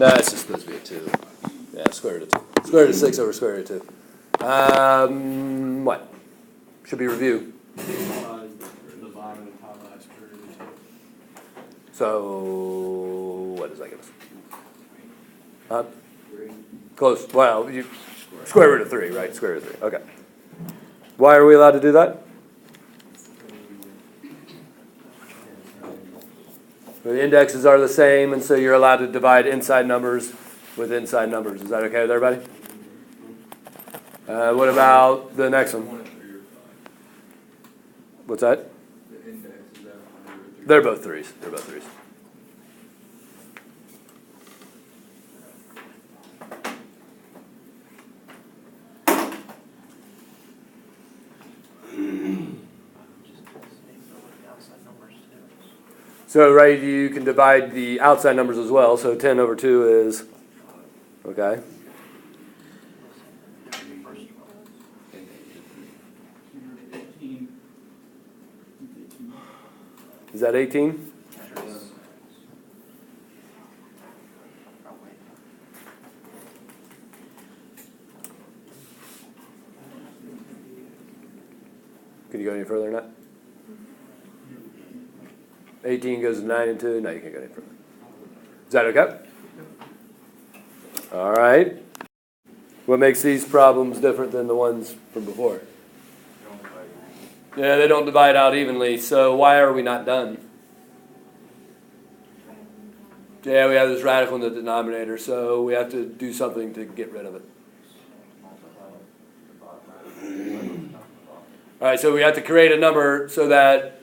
No, it's just supposed to be a 2. Yeah, square root of 2. Square root of 6 over square root of 2. What? Should be review. The bottom and top of square root of 2. So, what does that give us? Huh? 3. Close. Well, square root of 3, right? Square root of 3. Okay. Why are we allowed to do that? The indexes are the same, and so you're allowed to divide inside numbers with inside numbers. Is that okay with everybody? What about the next one? What's that? The index, is that 100 or 3? They're both 3s. They're both 3s. So, right, you can divide the outside numbers as well. So 10 over 2 is, okay. Is that 18? Can you go any further than that? 18 goes to 9 and 2. No, you can't go any further. Is that okay? All right. What makes these problems different than the ones from before? Yeah, they don't divide out evenly. So why are we not done? Yeah, we have this radical in the denominator, so we have to do something to get rid of it. All right, so we have to create a number so that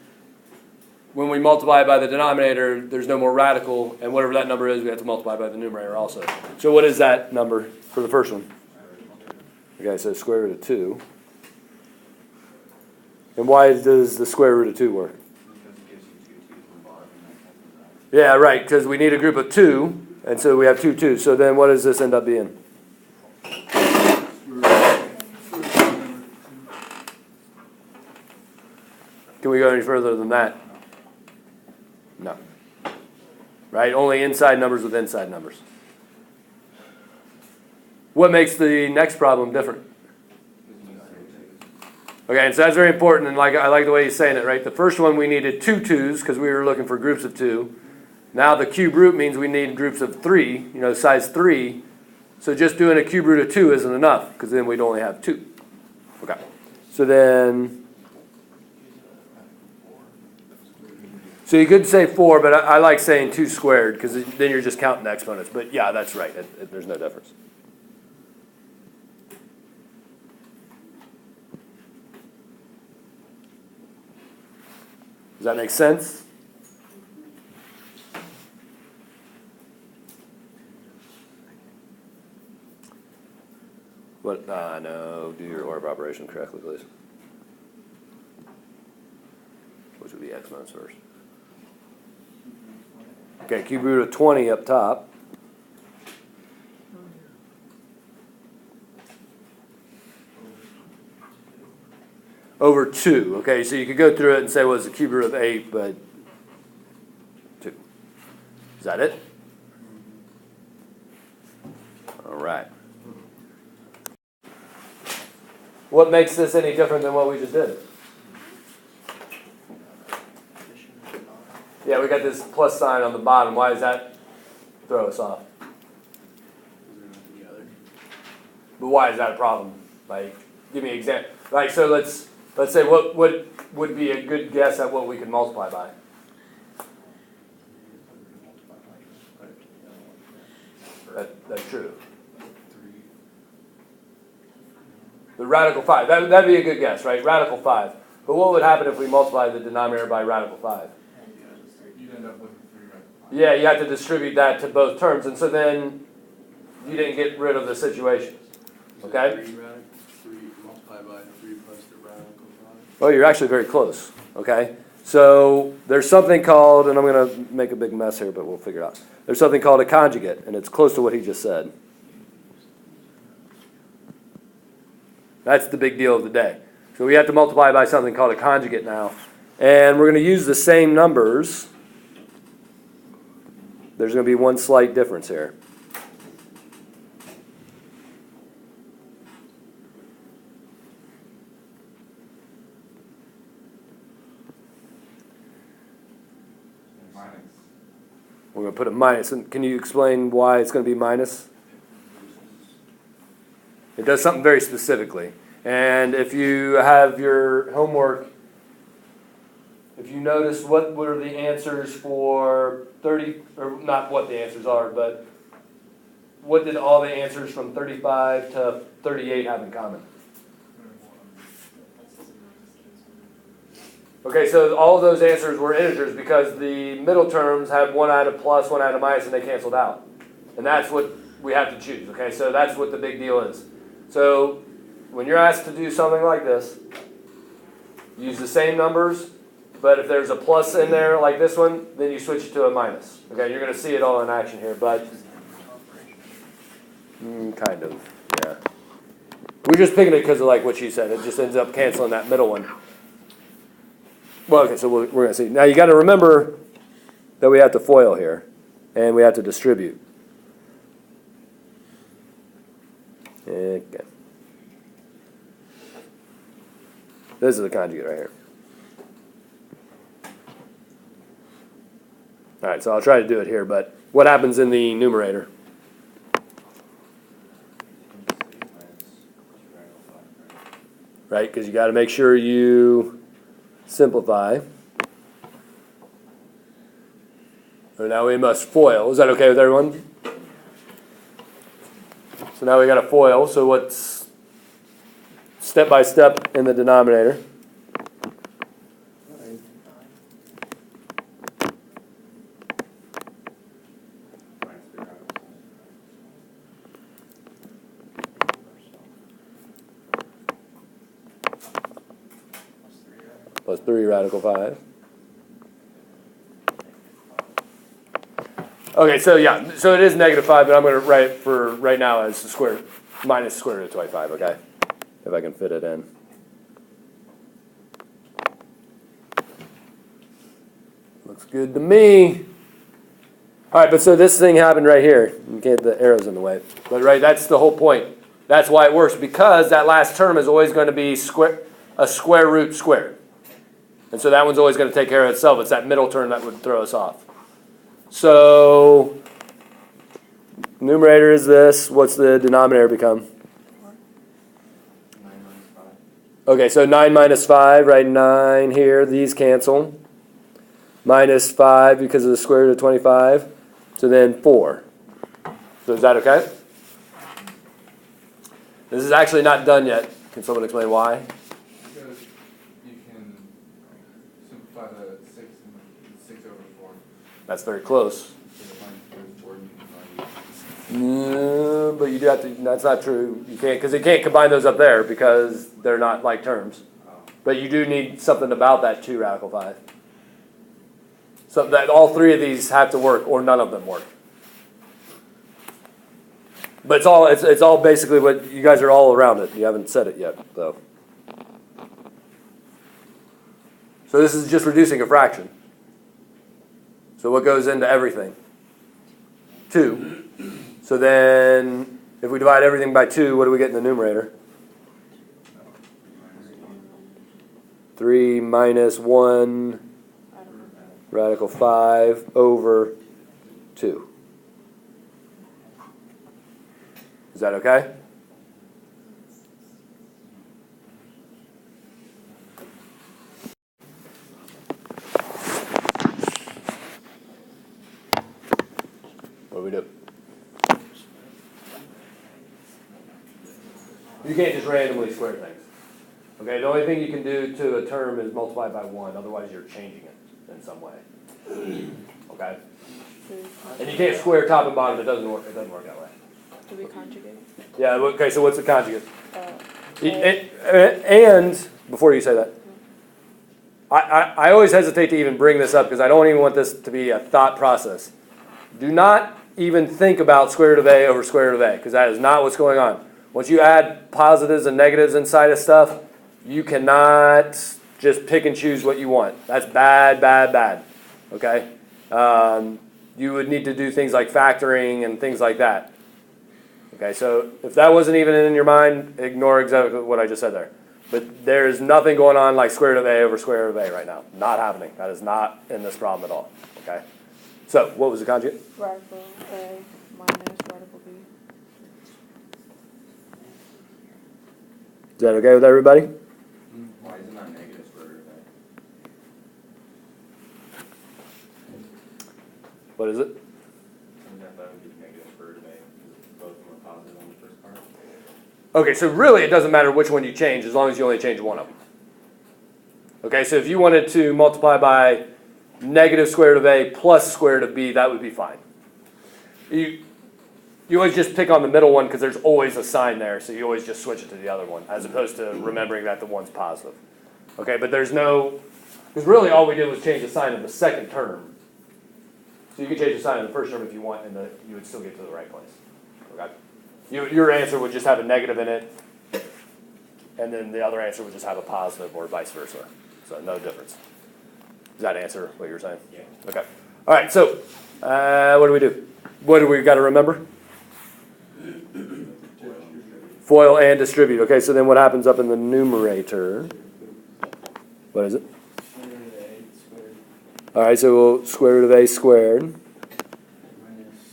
when we multiply by the denominator, there's no more radical, and whatever that number is, we have to multiply by the numerator also. So what is that number for the first one? Okay, so square root of 2. And why does the square root of 2 work? Yeah, right, because we need a group of 2, and so we have 2 2s. So then what does this end up being? Can we go any further than that? No. Right? Only inside numbers with inside numbers. What makes the next problem different? Okay, and so that's very important, and I like the way he's saying it, right? The first one we needed 2 2s because we were looking for groups of 2. Now the cube root means we need groups of 3, size 3. So just doing a cube root of 2 isn't enough because then we'd only have 2. Okay. So then... So you could say 4, but I like saying 2 squared because then you're just counting the exponents. But yeah, that's right. There's no difference. Does that make sense? What? No. Do your order of operation correctly, please. Which would be exponents first. Okay, cube root of 20 up top. Over 2. Okay, so you could go through it and say, well, it's a cube root of 8, but 2. Is that it? All right. What makes this any different than what we just did? Yeah, we got this plus sign on the bottom. Why does that throw us off? But why is that a problem? Give me an example. So let's say what would be a good guess at what we could multiply by? That's true. The radical 5. That'd be a good guess, right? Radical 5. But what would happen if we multiply the denominator by radical 5? You'd end up with 3 radical 5. Yeah, you have to distribute that to both terms, and so then you didn't get rid of the situation. Okay? 3 multiplied by 3 plus the radical 5. Well, you're actually very close. Okay? So there's something called, and I'm going to make a big mess here, but we'll figure it out. There's something called a conjugate, and it's close to what he just said. That's the big deal of the day. So we have to multiply by something called a conjugate now. And we're going to use the same numbers. There's going to be one slight difference here. we're going to put a minus. And can you explain why it's going to be minus? It does something very specifically. And if you have your homework, if you notice what were the answers for 30, or not what the answers are, but what did all the answers from 35 to 38 have in common? Okay, so all of those answers were integers because the middle terms had one had a plus, one had a minus, and they canceled out. And that's what we have to choose, okay? So that's what the big deal is. So when you're asked to do something like this, use the same numbers, but if there's a plus in there like this one, then you switch it to a minus. Okay, you're going to see it all in action here, but kind of, yeah. We're just picking it because of like what she said. It just ends up canceling that middle one. Well, okay, so we're going to see. Now you got to remember that we have to FOIL here, and we have to distribute. Okay. This is the conjugate right here. All right, so I'll try to do it here, but what happens in the numerator? Right, because you got to make sure you simplify. So now we must FOIL. Is that okay with everyone? So now we got to FOIL. So what's step by step in the denominator? Plus 3 radical 5. Okay, so yeah, so it is negative 5, but I'm going to write it for right now as the square, minus the square root of 25, okay? If I can fit it in. Looks good to me. All right, but so this thing happened right here. You can't, the arrow's in the way. But right, that's the whole point. That's why it works, because that last term is always going to be a square root squared. And so that one's always going to take care of itself. It's that middle term that would throw us off. So, numerator is this. What's the denominator become? 9 minus 5. Okay, so 9 minus 5, right? 9 here. These cancel. Minus 5 because of the square root of 25. So then 4. So is that okay? This is actually not done yet. Can someone explain why? Because you can simplify the 6 over 4. That's very close. So minus 4, you can No, but you do have to. That's not true. You can't, because you can't combine those up there because they're not like terms. But you do need something about that 2 radical 5. So that all 3 of these have to work, or none of them work. But it's all basically what you guys are all around it. You haven't said it yet, though. So this is just reducing a fraction. So what goes into everything? 2. So then, if we divide everything by 2, what do we get in the numerator? 3 minus 1 radical 5 over 2. Is that okay? What do we do? You can't just randomly square things. Okay, the only thing you can do to a term is multiply by 1, otherwise you're changing it in some way. Okay? And you can't square top and bottom, it doesn't work that way. Do we conjugate? Yeah, okay, so what's the conjugate? And, before you say that, I always hesitate to even bring this up because I don't even want this to be a thought process. Do not even think about square root of a over square root of a, because that is not what's going on. Once you add positives and negatives inside of stuff, you cannot just pick and choose what you want. That's bad, bad, bad. Okay? You would need to do things like factoring and things like that. Okay, so if that wasn't even in your mind, ignore exactly what I just said there. But there is nothing going on like square root of a over square root of a right now. Not happening. That is not in this problem at all. Okay? So what was the conjugate? Radical A minus radical B. Is that okay with everybody? Why is it not negative square root of A? What is it? I thought it would be negative square root of A, because both of them are positive on the first part. Okay, so really it doesn't matter which one you change as long as you only change one of them. Okay, so if you wanted to multiply by negative square root of A plus square root of B, that would be fine. You always just pick on the middle one because there's always a sign there, so you always just switch it to the other one, as opposed to remembering that the one's positive. Okay, but there's no, because really all we did was change the sign of the second term. So you can change the sign of the first term if you want, and you would still get to the right place. Okay? Your answer would just have a negative in it, and then the other answer would just have a positive or vice versa. So no difference. Does that answer what you're saying? Yeah. Okay. All right, so what do we do? What do we got to remember? FOIL and distribute. Okay, so then what happens up in the numerator? What is it? Square root of A squared All right, so we'll square root of A squared. minus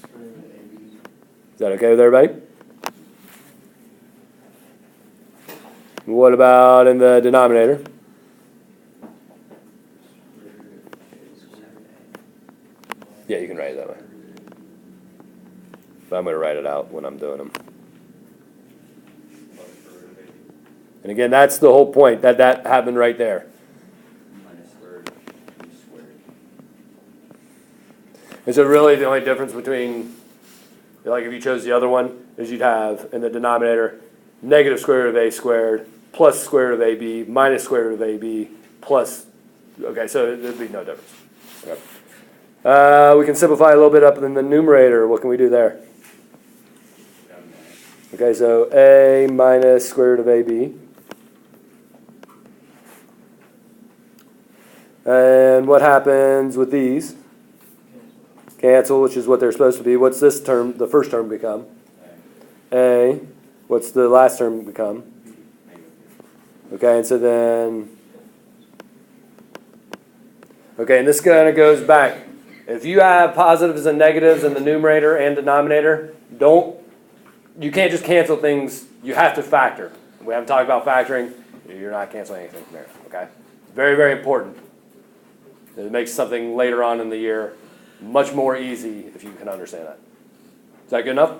square root of AB. Is that okay with everybody? What about in the denominator? Yeah, you can write it that way. But I'm going to write it out when I'm doing them. Plus square root of A And again, that's the whole point, that happened right there. minus square root of B squared. And so really the only difference between, like if you chose the other one, is you'd have in the denominator negative square root of A squared plus square root of AB minus square root of AB plus, okay, so there'd be no difference. Okay. We can simplify a little bit up in the numerator. What can we do there? Okay, so A minus square root of AB. And what happens with these? Cancel, which is what they're supposed to be. What's this term, the first term become? A. What's the last term become? Okay, and so then, okay, and this kind of goes back. If you have positives and negatives in the numerator and denominator, you can't just cancel things, you have to factor. We haven't talked about factoring, you're not canceling anything from there, okay? Very, very important. It makes something later on in the year much more easy if you can understand that. Is that good enough?